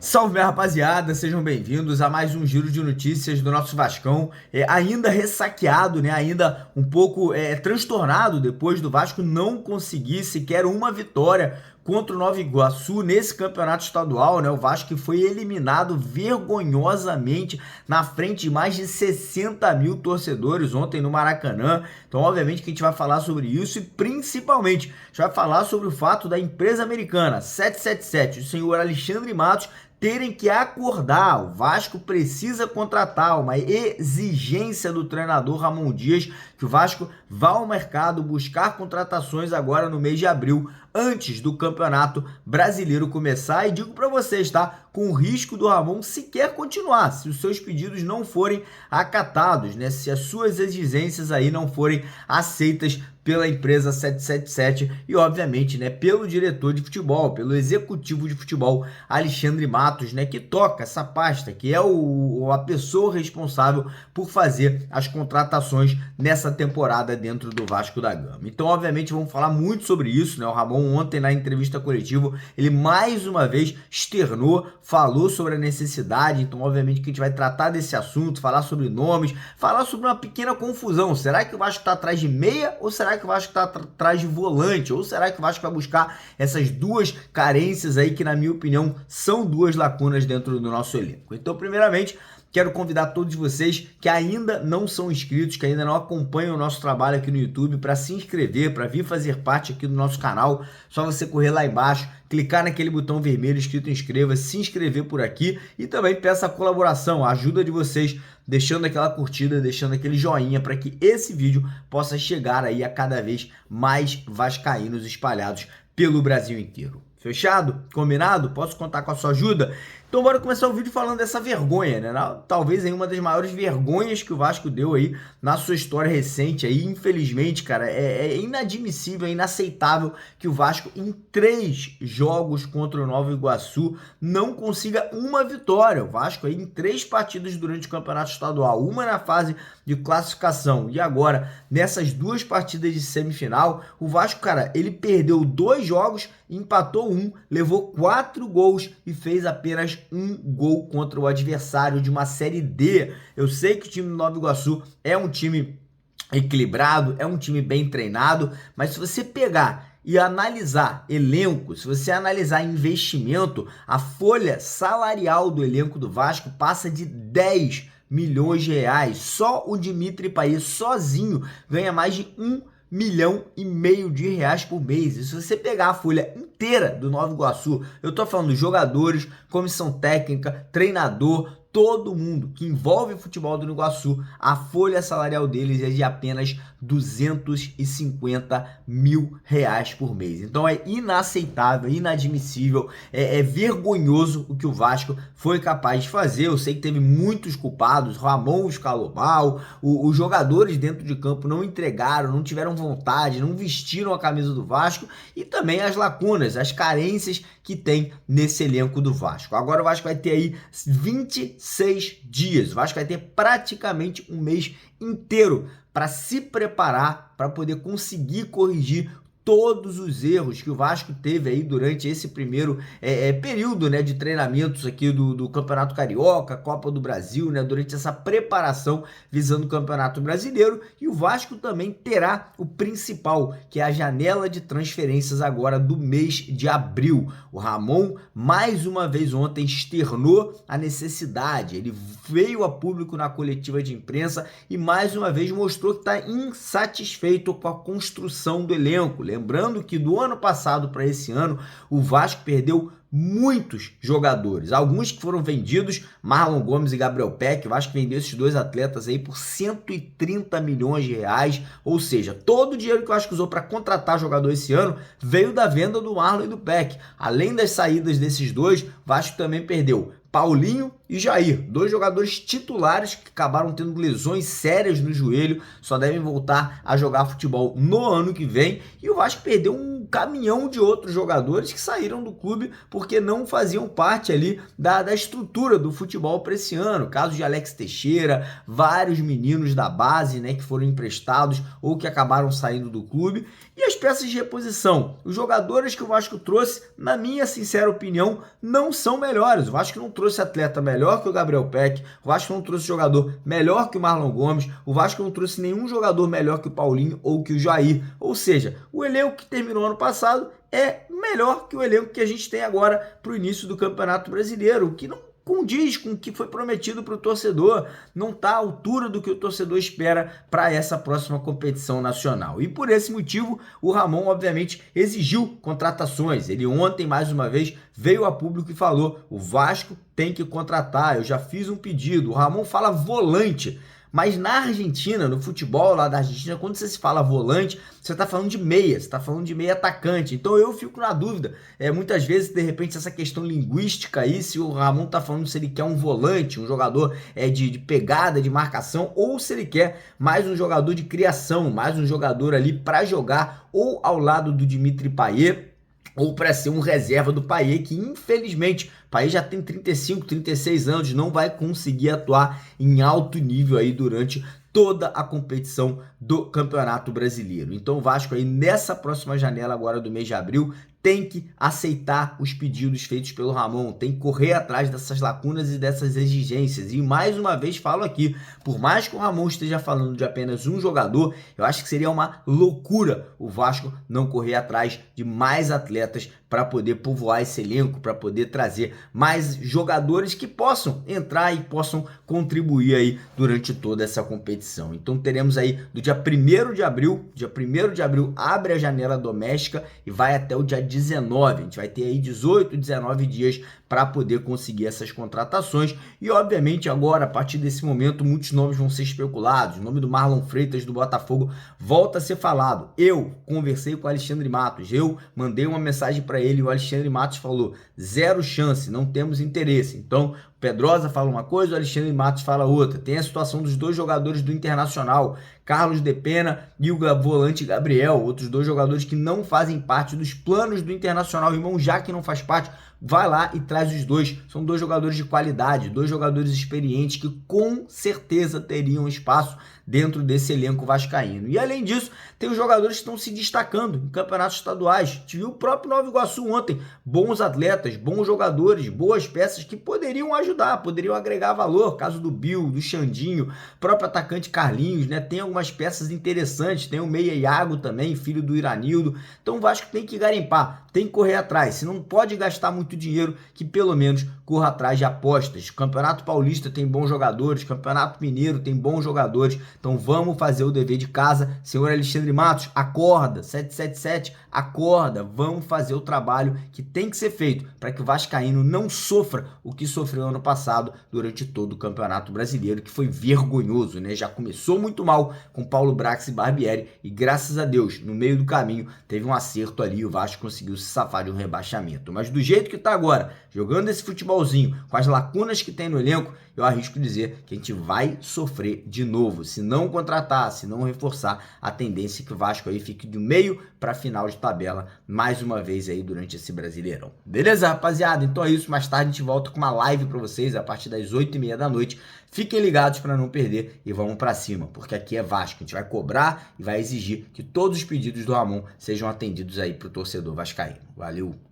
Salve, minha rapaziada, sejam bem-vindos a mais um giro de notícias do nosso Vascão, ainda ressaqueado, né? Ainda um pouco transtornado depois do Vasco não conseguir sequer uma vitória contra o Nova Iguaçu nesse campeonato estadual, né? O Vasco foi eliminado vergonhosamente na frente de mais de 60 mil torcedores ontem no Maracanã. Então, obviamente que a gente vai falar sobre isso e principalmente a gente vai falar sobre o fato da empresa americana 777, o senhor Alexandre Matos, terem que acordar. O Vasco precisa contratar, uma exigência do treinador Ramon Dias, que o Vasco vá ao mercado buscar contratações agora no mês de abril, antes do Campeonato Brasileiro começar. E digo para vocês, tá? Com o risco do Ramon sequer continuar, se os seus pedidos não forem acatados, né? Se as suas exigências aí não forem aceitas pela empresa 777 e, obviamente, né, pelo diretor de futebol, pelo executivo de futebol, Alexandre Matos, né, que toca essa pasta, que é a pessoa responsável por fazer as contratações nessa temporada dentro do Vasco da Gama. Então, obviamente, vamos falar muito sobre isso, né? O Ramon ontem na entrevista coletiva, ele mais uma vez externou, falou sobre a necessidade. Então, obviamente, que a gente vai tratar desse assunto, falar sobre nomes, falar sobre uma pequena confusão. Será que o Vasco está atrás de meia ou será que o Vasco está atrás de volante? Ou será que o Vasco vai buscar essas duas carências aí que, na minha opinião, são duas lacunas dentro do nosso elenco? Então, primeiramente, quero convidar todos vocês que ainda não são inscritos, que ainda não acompanham o nosso trabalho aqui no YouTube, para se inscrever, para vir fazer parte aqui do nosso canal. Só você correr lá embaixo, clicar naquele botão vermelho escrito inscreva-se, se inscrever por aqui e também peço a colaboração, a ajuda de vocês, deixando aquela curtida, deixando aquele joinha para que esse vídeo possa chegar aí a cada vez mais vascaínos espalhados pelo Brasil inteiro. Fechado? Combinado? Posso contar com a sua ajuda? Então bora começar o vídeo falando dessa vergonha, né? Talvez aí uma das maiores vergonhas que o Vasco deu aí na sua história recente aí, infelizmente, cara, é inadmissível, é inaceitável que o Vasco em 3 jogos contra o Nova Iguaçu não consiga uma vitória. O Vasco aí em 3 partidas durante o campeonato estadual, uma na fase de classificação e agora nessas 2 partidas de semifinal, o Vasco, cara, ele perdeu 2 jogos, empatou 1, levou 4 gols e fez apenas 1 gol contra o adversário de uma Série D. Eu sei que o time do Nova Iguaçu é um time equilibrado, é um time bem treinado, mas se você pegar e analisar elenco, se você analisar investimento, a folha salarial do elenco do Vasco passa de 10 milhões de reais. Só o Dimitri Payet sozinho ganha mais de 1,5 milhão de reais por mês. E se você pegar a folha inteira do Nova Iguaçu, eu tô falando jogadores, comissão técnica, treinador, todo mundo que envolve o futebol do Iguaçu, a folha salarial deles é de apenas 250 mil reais por mês. Então é inaceitável, inadmissível, é vergonhoso o que o Vasco foi capaz de fazer. Eu sei que teve muitos culpados, Ramon escalou mal, os jogadores dentro de campo não entregaram, não tiveram vontade, não vestiram a camisa do Vasco e também as lacunas, as carências que tem nesse elenco do Vasco. Agora o Vasco vai ter aí 26 dias, o Vasco vai ter praticamente um mês inteiro para se preparar, para poder conseguir corrigir todos os erros que o Vasco teve aí durante esse primeiro período, né, de treinamentos aqui do Campeonato Carioca, Copa do Brasil, né, durante essa preparação visando o Campeonato Brasileiro. E o Vasco também terá o principal, que é a janela de transferências agora do mês de abril. O Ramon, mais uma vez ontem, externou a necessidade, ele veio a público na coletiva de imprensa e mais uma vez mostrou que está insatisfeito com a construção do elenco. Lembrando que do ano passado para esse ano, o Vasco perdeu muitos jogadores, alguns que foram vendidos, Marlon Gomes e Gabriel Peck. O Vasco vendeu esses 2 atletas aí por 130 milhões de reais, ou seja, todo o dinheiro que o Vasco usou para contratar jogador esse ano veio da venda do Marlon e do Peck. Além das saídas desses 2, o Vasco também perdeu Paulinho e Jair, dois jogadores titulares que acabaram tendo lesões sérias no joelho, só devem voltar a jogar futebol no ano que vem. E o Vasco perdeu um caminhão de outros jogadores que saíram do clube porque não faziam parte ali da estrutura do futebol para esse ano. Caso de Alex Teixeira, vários meninos da base, né, que foram emprestados ou que acabaram saindo do clube. E as peças de reposição, os jogadores que o Vasco trouxe, na minha sincera opinião, não são melhores. O Vasco não trouxe atleta melhor que o Gabriel Peck, o Vasco não trouxe jogador melhor que o Marlon Gomes, o Vasco não trouxe nenhum jogador melhor que o Paulinho ou que o Jair. Ou seja, o elenco que terminou ano passado é melhor que o elenco que a gente tem agora para o início do Campeonato Brasileiro, o que não condiz com o que foi prometido para o torcedor, não está à altura do que o torcedor espera para essa próxima competição nacional. E por esse motivo, o Ramon, obviamente, exigiu contratações. Ele ontem, mais uma vez, veio a público e falou: o Vasco tem que contratar, eu já fiz um pedido. O Ramon fala volante. Mas na Argentina, no futebol lá da Argentina, quando você se fala volante, você está falando de meia, você está falando de meia atacante. Então eu fico na dúvida, muitas vezes, de repente, essa questão linguística aí, se o Ramon está falando se ele quer um volante, um jogador de pegada, de marcação, ou se ele quer mais um jogador de criação, mais um jogador ali para jogar ou ao lado do Dimitri Payet, ou para ser um reserva do Payet, que infelizmente o Payet já tem 35, 36 anos, não vai conseguir atuar em alto nível aí durante toda a competição do Campeonato Brasileiro. Então o Vasco aí nessa próxima janela agora do mês de abril tem que aceitar os pedidos feitos pelo Ramon, tem que correr atrás dessas lacunas e dessas exigências. E mais uma vez falo aqui, por mais que o Ramon esteja falando de apenas um jogador, eu acho que seria uma loucura o Vasco não correr atrás de mais atletas para poder povoar esse elenco, para poder trazer mais jogadores que possam entrar e possam contribuir aí durante toda essa competição. Então teremos aí do dia 1º de abril abre a janela doméstica e vai até o dia 19, a gente vai ter aí 18, 19 dias para poder conseguir essas contratações e obviamente agora, a partir desse momento, muitos nomes vão ser especulados. O nome do Marlon Freitas do Botafogo volta a ser falado. Eu conversei com o Alexandre Matos, eu mandei uma mensagem para ele e o Alexandre Matos falou: zero chance, não temos interesse. Então o Pedrosa fala uma coisa, o Alexandre Matos fala outra. Tem a situação dos dois jogadores do Internacional, Carlos de Pena e o volante Gabriel, outros dois jogadores que não fazem parte dos planos do Internacional. Irmão, já que não faz parte, vai lá e traz os dois. São dois jogadores de qualidade, dois jogadores experientes que com certeza teriam espaço dentro desse elenco vascaíno. E além disso, tem os jogadores que estão se destacando em campeonatos estaduais. A gente viu o próprio Nova Iguaçu ontem. Bons atletas, bons jogadores, boas peças que poderiam ajudar, poderiam agregar valor. Caso do Bill, do Xandinho, próprio atacante Carlinhos, né? Tem algumas peças interessantes. Tem o meia Iago também, filho do Iranildo. Então o Vasco tem que garimpar, tem que correr atrás. Se não pode gastar muito dinheiro, que pelo menos corra atrás de apostas. Campeonato Paulista tem bons jogadores, Campeonato Mineiro tem bons jogadores. Então vamos fazer o dever de casa. Senhor Alexandre Matos, acorda, 777, acorda, vamos fazer o trabalho que tem que ser feito para que o vascaíno não sofra o que sofreu ano passado durante todo o Campeonato Brasileiro, que foi vergonhoso, né? Já começou muito mal com Paulo Brax e Barbieri e graças a Deus, no meio do caminho, teve um acerto ali e o Vasco conseguiu se safar de um rebaixamento. Mas do jeito que tá agora, jogando esse futebolzinho, com as lacunas que tem no elenco, eu arrisco dizer que a gente vai sofrer de novo. Se não contratar, se não reforçar, a tendência é que o Vasco aí fique do meio para final de tabela mais uma vez aí durante esse Brasileirão. Beleza, rapaziada? Então é isso. Mais tarde a gente volta com uma live para vocês a partir das 8h30 da noite. Fiquem ligados para não perder e vamos para cima, porque aqui é Vasco. A gente vai cobrar e vai exigir que todos os pedidos do Ramon sejam atendidos aí para o torcedor vascaíno. Valeu!